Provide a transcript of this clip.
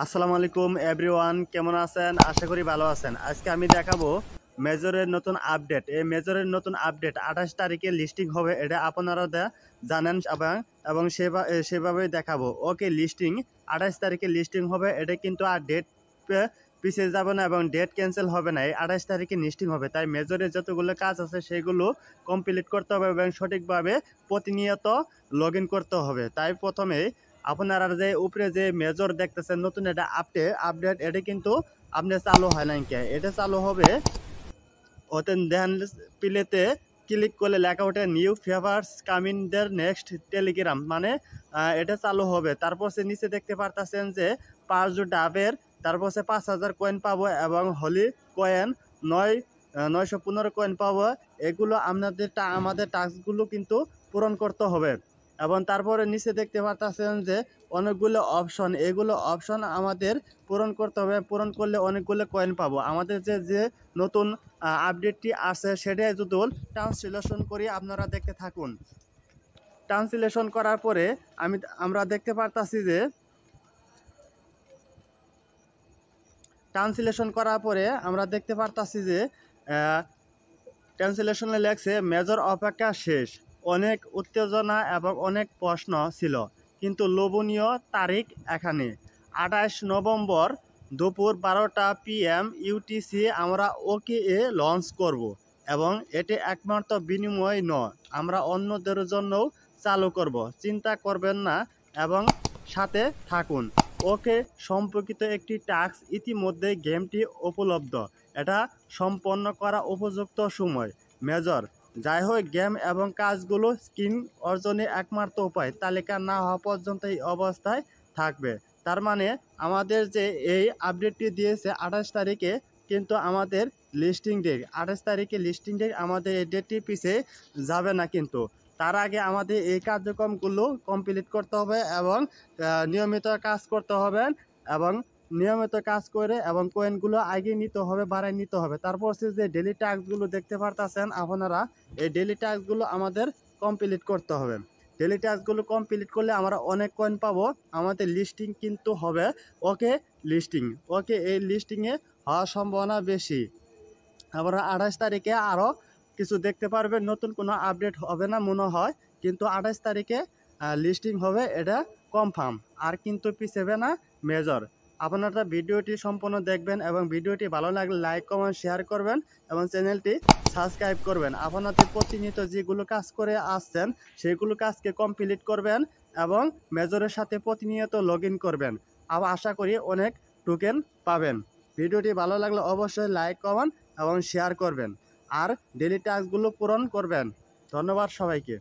আসসালামু আলাইকুম এভরিওয়ান, কেমন আছেন? আশা করি ভালো আছেন। আজকে আমি দেখাবো মেজরের নতুন আপডেট। এই মেজরের নতুন আপডেট 28 তারিখে লিস্টিং হবে, এটা আপনারা জানেন এবং সেভাবেই দেখাবো। ওকে, লিস্টিং 28 তারিখে লিস্টিং হবে, এটা কিন্তু আর ডেট পিছিয়ে যাবে না এবং ডেট ক্যান্সেল হবে না। এই 28 তারিখে লিস্টিং হবে, তাই মেজরের যতগুলো কাজ আছে সেগুলো কমপ্লিট করতে হবে এবং সঠিকভাবে প্রতিনিয়ত লগ ইন করতে হবে। তাই প্রথমে আপনারা যে উপরে যে মেজর দেখতেছেন নতুন এটা আপডেট এটা কিন্তু আপনি চালু হয় নাই কে, এটা চালু হবে ওতে দেন প্লেতে ক্লিক করলে লেখা ওঠে নিউ ফেভার্স কামিং দের নেক্সট টেলিগ্রাম, মানে এটা চালু হবে। তারপর সে নিচে দেখতে পারতেছেন যে 5 ডাবের, তারপর সে 5000 কয়েন পাবো এবং হলি কয়েন 915 কয়েন পাবো। এগুলো আমাদের টাস্কগুলো কিন্তু পূরণ করতে হবে। এবং তারপরে নিচে দেখতে পারতেছেন যে অনেকগুলো অপশন, এগুলো অপশন আমাদের পূরণ করতে হবে। পূরণ করলে অনেকগুলো কয়েন পাবো। আমাদের যে নতুন আপডেটটি আছে সেটাই যদি ট্রান্সলেশন করি, আপনারা দেখতে থাকুন। ট্রান্সলেশন করার পরে আমরা দেখতে পারতাছি যে ট্রান্সলেশনে লেখছে মেজর অপেক্ষা শেষ। অনেক উত্তেজনা এবং অনেক প্রশ্ন ছিল, কিন্তু লোভনীয় তারিখ এখানে 28 নভেম্বর দুপুর 12টা PM UTC আমরা ওকে লঞ্চ করব এবং এটি একমাত্র বিনিময় নয়, আমরা অন্যদের জন্যও চালু করব। চিন্তা করবেন না এবং সাথে থাকুন। ওকে সম্পর্কিত একটি টাস্ক ইতিমধ্যে গেমটি উপলব্ধ, এটা সম্পন্ন করা উপযুক্ত সময়। মেজর যাই হোক, গেম এবং কাজগুলো স্কিন অর্জনের একমাত্র উপায়, তালিকা না হওয়া পর্যন্ত এই অবস্থায় থাকবে। তার মানে আমাদের যে এই আপডেটটি দিয়েছে 28 তারিখে, কিন্তু আমাদের লিস্টিং ডেট 28 তারিখে লিস্টিং ডেট, আমাদের এই ডেটটি পিছিয়ে যাবে না। কিন্তু তার আগে আমাদের এই কার্যক্রমগুলো কমপ্লিট করতে হবে এবং নিয়মিত কাজ করতে হবে এবং নিয়মিত কাজ করে এবং কয়েনগুলো আগে নিতে হবে, বাড়াই নিতে হবে। তারপর যে ডেলি টাস্কগুলো দেখতে পারতেছেন আপনারা, এই ডেলি টাস্কগুলো আমাদের কমপ্লিট করতে হবে। ডেলি টাস্কগুলো কমপ্লিট করলে আমরা অনেক কয়েন পাবো। আমাদের লিস্টিং কিন্তু হবে ওকে লিস্টিং। ওকে, এই লিস্টিংয়ে হওয়ার সম্ভাবনা বেশি। আমরা 28 তারিখে আরও কিছু দেখতে পারবেন, নতুন কোনো আপডেট হবে না মনে হয়, কিন্তু 28 তারিখে লিস্টিং হবে, এটা কনফার্ম। আর কিন্তু পিছাবে না মেজর। আপনারা ভিডিওটি সম্পূর্ণ দেখবেন এবং ভিডিওটি ভালো লাগলে লাইক কমেন্ট শেয়ার করবেন এবং চ্যানেলটি সাবস্ক্রাইব করবেন। আপনাদের প্রতিনিয়ত যেগুলো কাজ করে আসছেন সেগুলো কাজকে কমপ্লিট করবেন এবং মেজরের সাথে প্রতিনিয়ত লগ ইন করবেন। আশা করি অনেক টোকেন পাবেন। ভিডিওটি ভালো লাগলে অবশ্যই লাইক কমেন্ট এবং শেয়ার করবেন আর ডেলি টাস্কগুলো পূরণ করবেন। ধন্যবাদ সবাইকে।